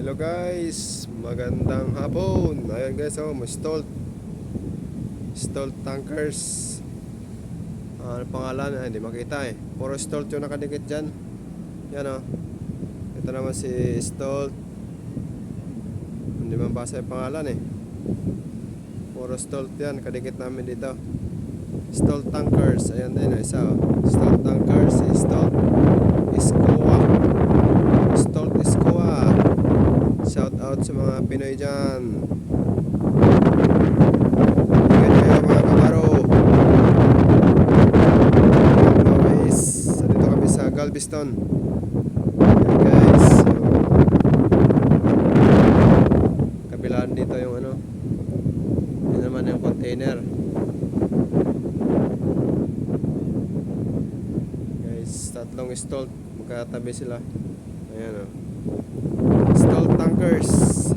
Hello guys, magandang hapon. Ayun guys, oh, may Stolt tankers. Ano pangalan? Ay, hindi makita eh. Puro Stolt yung nakadikit dyan. Yan oh. Ito naman si Stolt. Hindi man basa yung pangalan eh. Puro Stolt yan, kadikit namin dito. Stolt tankers. Ayan din, isa oh. Stolt tankers, si Stolt Iscoa. Stolt Iscoa. Shout out sa mga Pinoy dyan. Ingat kayo mga kabaro. Hello guys, dito kami sa Galveston. Ayan guys, so, kabilaan dito yung ano, yun naman yung container. Guys, tatlong Stolt, magkatabi sila. Ayan o, Stolt tankers.